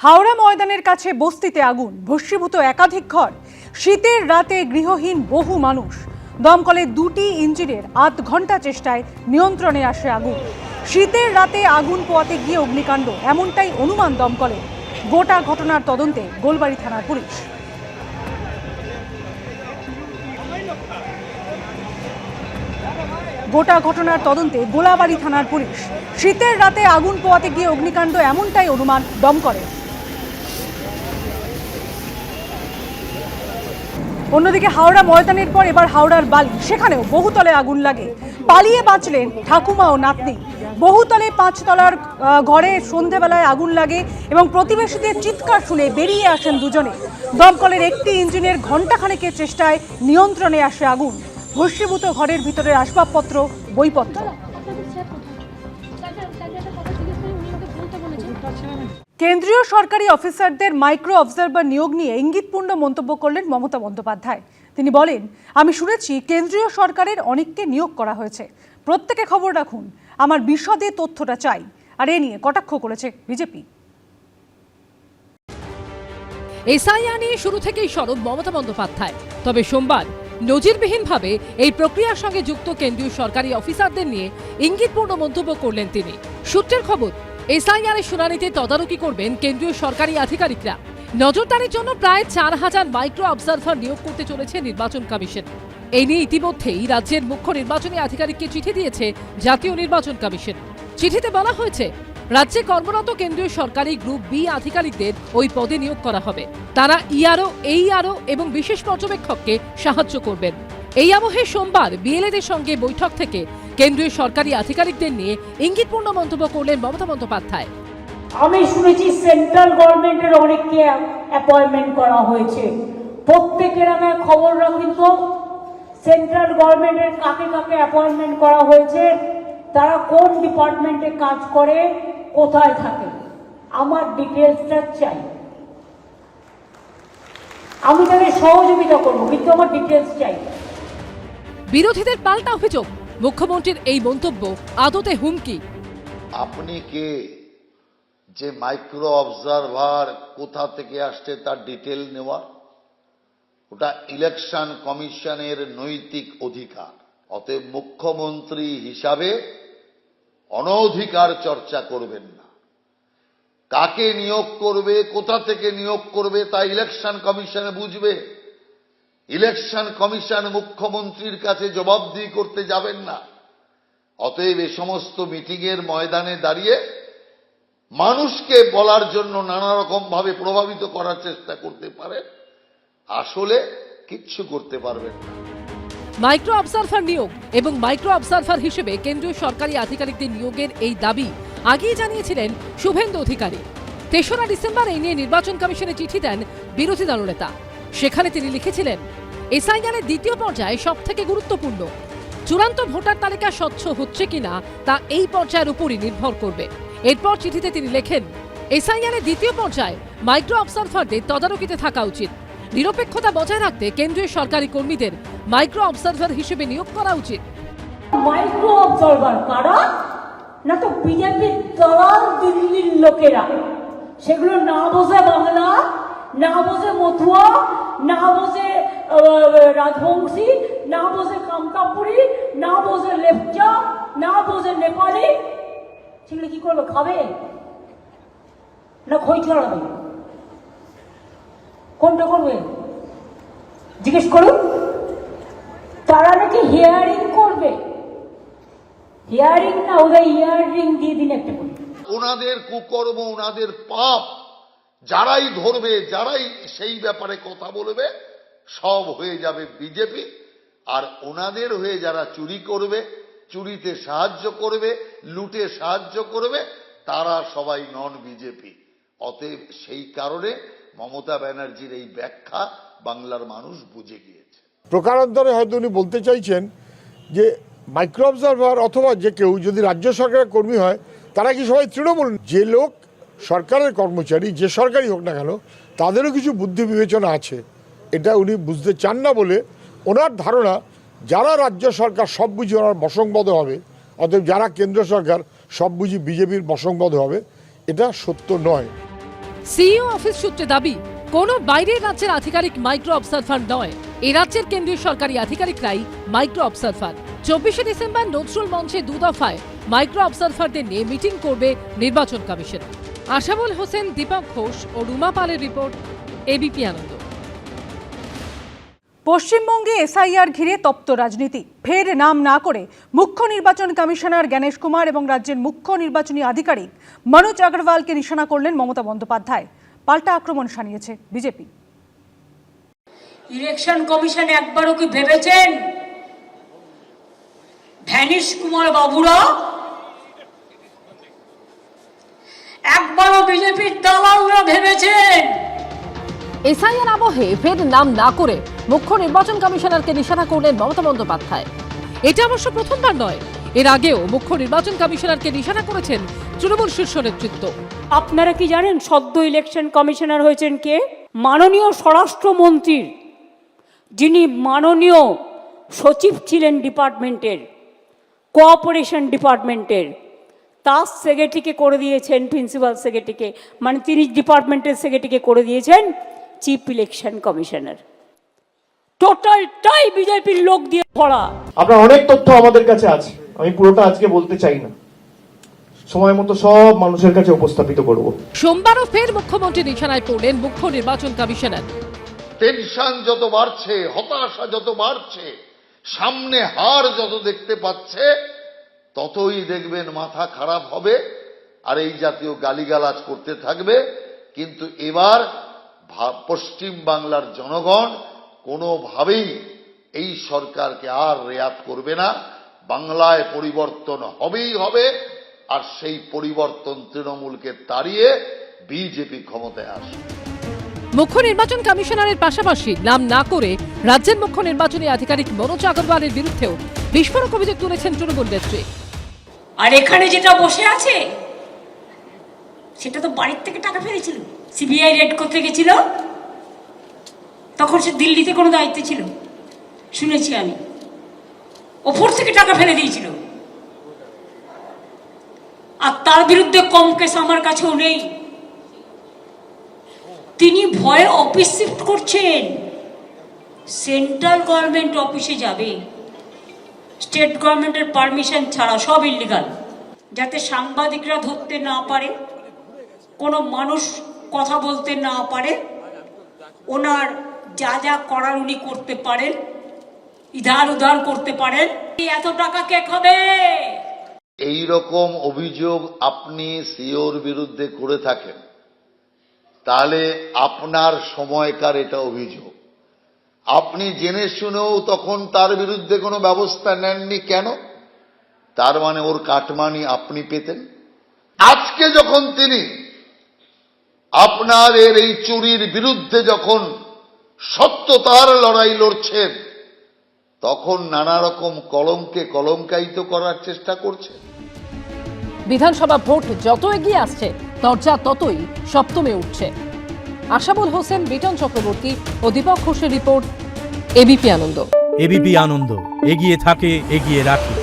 হাওড়া ময়দানের কাছে বস্তিতে আগুন, ভস্মীভূত একাধিক ঘর। শীতের রাতে গৃহহীন বহু মানুষ। দমকলের 2টি ইঞ্জিনের 8 ঘন্টা চেষ্টায় নিয়ন্ত্রণে আসে আগুন। শীতের রাতে আগুন পোয়াতে গিয়ে অগ্নিকাণ্ড, এমনটাই অনুমান দমকলে। গোটা ঘটনার তদন্তে গোলবাড়ি থানার পুলিশ। গোলাবাড়ি থানার পুলিশ। শীতের রাতে আগুন পোয়াতে গিয়ে অগ্নিকাণ্ড, এমনটাই অনুমান দমকলে। অন্যদিকে হাওড়া ময়দানের পর এবার হাওড়ার বালি, সেখানেও বহুতলে আগুন লাগে। পালিয়ে বাঁচলেন ঠাকুমা ও নাতনি। বহুতলে 5 তলার ঘরে সন্ধেবেলায় আগুন লাগে এবং প্রতিবেশীদের চিৎকার শুনে বেরিয়ে আসেন দুজনে। দমকলের 1টি ইঞ্জিনের ঘণ্টাখানেকের চেষ্টায় নিয়ন্ত্রণে আসে আগুন। ভস্মীভূত ঘরের ভিতরের আসবাবপত্র, বইপত্র। কেন্দ্রীয় সরকারি অফিসারদের মাইক্রো অবজারভার নিয়োগ নিয়ে ইঙ্গিতপূর্ণ মন্তব্য করলেন মমতা বন্দ্যোপাধ্যায়। তিনি বলেন, আমি শুনেছি কেন্দ্রীয় সরকারের অনেককে নিয়োগ করা হয়েছে। প্রত্যেকে খবর রাখুন, আমার বিশদে তথ্যটা চাই। আর এ নিয়ে কটাক্ষ করেছে বিজেপি। এসআইআর নিয়ে শুরু থেকেই সরব মমতা বন্দ্যোপাধ্যায়। তবে সোমবার নজিরবিহীনভাবে এই প্রক্রিয়ার সঙ্গে যুক্ত কেন্দ্রীয় সরকারি অফিসারদের নিয়ে ইঙ্গিতপূর্ণ মন্তব্য করলেন তিনি। সূত্রের খবর, এসআইআর এর শুনানিতে তদারকি করবেন কেন্দ্রীয় সরকারি আধিকারিকরা। নজরদারির জন্য প্রায় 4000 মাইক্রো অবজারভার নিয়োগ করতে চলেছে নির্বাচন কমিশন। এই নিয়ে ইতিমধ্যেই রাজ্যের মুখ্য নির্বাচনী আধিকারিককে চিঠি দিয়েছে জাতীয় নির্বাচন কমিশন। চিঠিতে বলা হয়েছে, রাজ্যে কর্মরত কেন্দ্রীয় সরকারি গ্রুপ বি আধিকারিকদের ওই পদে নিয়োগ করা হবে। তারা ইআরও, এইআরও এবং বিশেষ পর্যবেক্ষককে সাহায্য করবেন। এই আবহে সোমবার বিএলএদের সঙ্গে বৈঠক থেকে কেন্দ্রীয় সরকারি আধিকারিকদের নিয়ে ইঙ্গিতপূর্ণ মন্তব্য করলেন মমতা বন্দ্যোপাধ্যায়। আমি শুনেছি সেন্ট্রাল গভর্নমেন্টের অনেককে অ্যাপয়েন্টমেন্ট করা হয়েছে। প্রত্যেকের আগে খবর রাখুন তো, সেন্ট্রাল গভর্নমেন্টের কাকে কাকে অ্যাপয়েন্টমেন্ট করা হয়েছে, তারা কোন ডিপার্টমেন্টে কাজ করে, কোথায় থাকে, আমার ডিটেলসটা চাই। আমি তাদের সহযোগিতা করবো, কিন্তু আমার ডিটেলস চাই। বিরোধীদের পাল্টা অভিযোগ, মুখ্যমন্ত্রীর এই মন্তব্য আদতে হুমকি। আপনি কে যে মাইক্রো অবজারভার কোথা থেকে আসছে তার ডিটেল নেওয়া? ওটা ইলেকশন কমিশনের নৈতিক অধিকার। অতএব মুখ্যমন্ত্রী হিসাবে অনধিকার চর্চা করবেন না। কাকে নিয়োগ করবে, কোথা থেকে নিয়োগ করবে তা ইলেকশন কমিশনে বুঝবে। ইলেকশন কমিশন মুখ্যমন্ত্রীর কাছে জবাবদিহি করতে যাবেন না। অতএব এ সমস্ত মিটিংয়ের ময়দানে দাঁড়িয়ে মানুষকে বলার জন্য নানা রকম ভাবে প্রভাবিত করার চেষ্টা করতে পারেন, আসলে কিচ্ছু করতে পারবেন না। মাইক্রো অবজারভার নিয়োগ এবং মাইক্রো অবজারভার হিসেবে কেন্দ্রীয় সরকারি আধিকারিকদের নিয়োগের এই দাবি আগেই জানিয়েছিলেন শুভেন্দু অধিকারী। 3রা ডিসেম্বর এই নিয়ে নির্বাচন কমিশনে চিঠি দেন বিরোধী দলনেতা। সেখানে তিনি লিখেছিলেন, এসআইআরের 2য় পর্যায়ে সবথেকে গুরুত্বপূর্ণ। চূড়ান্ত ভোটার তালিকা স্বচ্ছ হচ্ছে কিনা তা এই পর্যায়ের উপরই নির্ভর করবে। এরপর চিঠিতে তিনি লেখেন, এসআইআরের 2য় পর্যায়ে মাইক্রো অবজারভারদের তদারকিতে থাকা উচিত। নিরপেক্ষতা বজায় রাখতে কেন্দ্রীয় সরকারি কর্মীদের মাইক্রো অবজারভার হিসেবে নিয়োগ করা উচিত। মাইক্রো অবজারভার কারা? না তো বিজেপির দলাল দিল্লির লোকেরা। সেগুলো না বোঝে বাংলা, না বোঝে মথুয়া, না বোঝে রাজবংশী, না বোঝে কামতাপুরি, না বোঝে লেপচা, না বোঝে নেপালি। সেগুলো কি করবে? খাবে না খই ছড়াবে? কোনটা করবে জিজ্ঞেস করুন। তারা নাকি হিয়ারিং করবে। হিয়ারিং না, ওদের ইয়ারিং দিয়ে দিন একটা করে। ওনাদের কুকর্ম, ওনাদের পাপ যারাই ধরবে, যারাই সেই ব্যাপারে কথা বলবে, সব হয়ে যাবে বিজেপি। আর ওনাদের হয়ে যারা চুরি করবে, চুরিতে সাহায্য করবে, লুটে সাহায্য করবে, তারা সবাই নন বিজেপি। অতএব সেই কারণে মমতা ব্যানার্জির এই ব্যাখ্যা বাংলার মানুষ বুঝে গিয়েছে। প্রকারান্তরে হয়তো উনি বলতে চাইছেন যে মাইক্রো অবজারভার অথবা যে কেউ যদি রাজ্য সরকারের কর্মী হয়, তারা কি সবাই তৃণমূল? যে লোক সরকারের কর্মচারী, যে সরকারি হোক না কেন, তাদেরও কিছু বুদ্ধি বিবেচনা আছে। এটা উনি বুঝতে চান না বলে ওনার ধারণা, যারা রাজ্য সরকার সব বুঝি ওনার বশংবদ্ধ হবে, অতএব যারা কেন্দ্র সরকার সব বুঝি বিজেপির বশংবদ্ধ হবে, এটা সত্য নয়। সিইও অফিস সূত্রে দাবি, কোনো বাইরের রাজ্যের আধিকারিক মাইক্রো অবজারভার নয়, এই রাজ্যের কেন্দ্রীয় সরকারি আধিকারিকরাই মাইক্রো অবজারভার। 24শে ডিসেম্বর নজরুল মঞ্চে 2 দফায় মাইক্রো অবজারভারদের নিয়ে মিটিং করবে নির্বাচন কমিশন। আশাবুল হোসেন, দীপক ঘোষ ও রুমা পালের রিপোর্ট, এবিপি আনন্দ। পশ্চিমবঙ্গে এসআইআর ঘিরে তপ্ত রাজনীতি। ফের নাম না করে মুখ্য নির্বাচন কমিশনার গণেশ কুমার এবং রাজ্যের মুখ্য নির্বাচনী আধিকারিক মনোজ আগরওয়ালকে নিশানা করলেন মমতা বন্দ্যোপাধ্যায়। পাল্টা আক্রমণ শানিয়েছে বিজেপি। ইলেকশন কমিশন একবারও কি ভেবেছেন ভ্যানিশ কুমার বাবুরা? একবারও বিজেপির দালালরা ভেবেছেন? এসআইআর আবহে ফের নাম না করে মুখ্য নির্বাচন কমিশনারকে নিশানা করলেন মমতা বন্দ্যোপাধ্যায়। এটা অবশ্য প্রথমবার নয়, এর আগেও মুখ্য নির্বাচন কমিশনারকে নিশানা করেছেন তৃণমূল শীর্ষ নেতৃত্ব। আপনারা কি জানেন সদ্য ইলেকশন কমিশনার হয়েছেন কে? মাননীয় স্বরাষ্ট্রমন্ত্রীর যিনি মাননীয় সচিব ছিলেন ডিপার্টমেন্টের, কোঅপারেশন ডিপার্টমেন্টের, তার সেক্রেটারিকে করে দিয়েছেন, প্রিন্সিপাল সেক্রেটারিকে, মানে তিনি ডিপার্টমেন্টের সেক্রেটারিকে করে দিয়েছেন চিফ ইলেকশন কমিশনার। টোটালটাই বিজেপির লোক দিয়ে ভরা। আপনার অনেক তথ্য আমাদের কাছে আছে, আমি পুরোটা আজকে বলতে চাই না, সময় মতো সব মানুষের কাছে উপস্থাপিত করব। সোমবারও ফের মুখ্যমন্ত্রী নিশানায় পড়লেন মুখ্য নির্বাচন কমিশনার। টেনশন যত বাড়ছে, হতাশা যত বাড়ছে, সামনে হার যত দেখতে পাচ্ছে, ততই দেখবেন মাথা খারাপ হবে আর এই জাতীয় গালিগালাজ করতে থাকবে। কিন্তু এবার পশ্চিম বাংলার জনগণ কোনোভাবেই এই সরকারকে আর রেয়াত করবে না। বাংলায় পরিবর্তন হবেই হবে, আর সেই পরিবর্তন তৃণমূলকে তাড়িয়ে বিজেপি ক্ষমতায় আসবে। মুখ্য নির্বাচন কমিশনারের পাশাপাশি নাম না করে রাজ্যের মুখ্য নির্বাচনী আধিকারিক মনোজ আগরওয়ালের বিরুদ্ধেও বিস্ফোরক অভিযোগ তুলেছেন তৃণমূল নেত্রী। আর এখানে যেটা বসে আছে সেটা তো বাড়ির থেকে টাকা ফেলেছিল, সিবিআই রেড করতে গেছিল, তখন সে দিল্লিতে কোনো দায়িত্ব ছিল শুনেছি আমি, ওপর থেকে টাকা ফেলে দিয়েছিল। আর তার বিরুদ্ধে কম কেস আমার কাছেও নেই। তিনি ভয়ে অফিস শিফট করছেন, সেন্ট্রাল গভর্নমেন্ট অফিসে যাবে, স্টেট গভর্নমেন্টের পারমিশন ছাড়া, সব ইল্লিগাল, যাতে সাংবাদিকরা ধরতে না পারে, কোনো মানুষ কথা বলতে না পারে, ওনার যা যা করার উনি করতে পারেন, ইধার উধার করতে পারেন। এত টাকা কে খাবে? এই রকম অভিযোগ আপনি সিওর বিরুদ্ধে করে থাকেন, তাহলে আপনার সময়কার এটা অভিযোগ। আপনি জেনে শুনেও তখন তার বিরুদ্ধে কোনো ব্যবস্থা নেননি কেন? তার মানে ওর কাটমানি আপনি পেতেন। আজকে যখন তিনি আপনাদের এই চুরির বিরুদ্ধে যখন সত্যতার লড়াই লড়ছেন, তখন নানা রকম কলঙ্কে কলঙ্কায়িত করার চেষ্টা করছেন। বিধানসভা ভোট যত এগিয়ে আসছে দরজা ততই সপ্তমে উঠছে। আশাবুল হোসেন, বিটন চক্রবর্তী ও দীপক ঘোষের রিপোর্ট, এবিপি আনন্দ। এবিপি আনন্দ, এগিয়ে থাকে, এগিয়ে রাখে।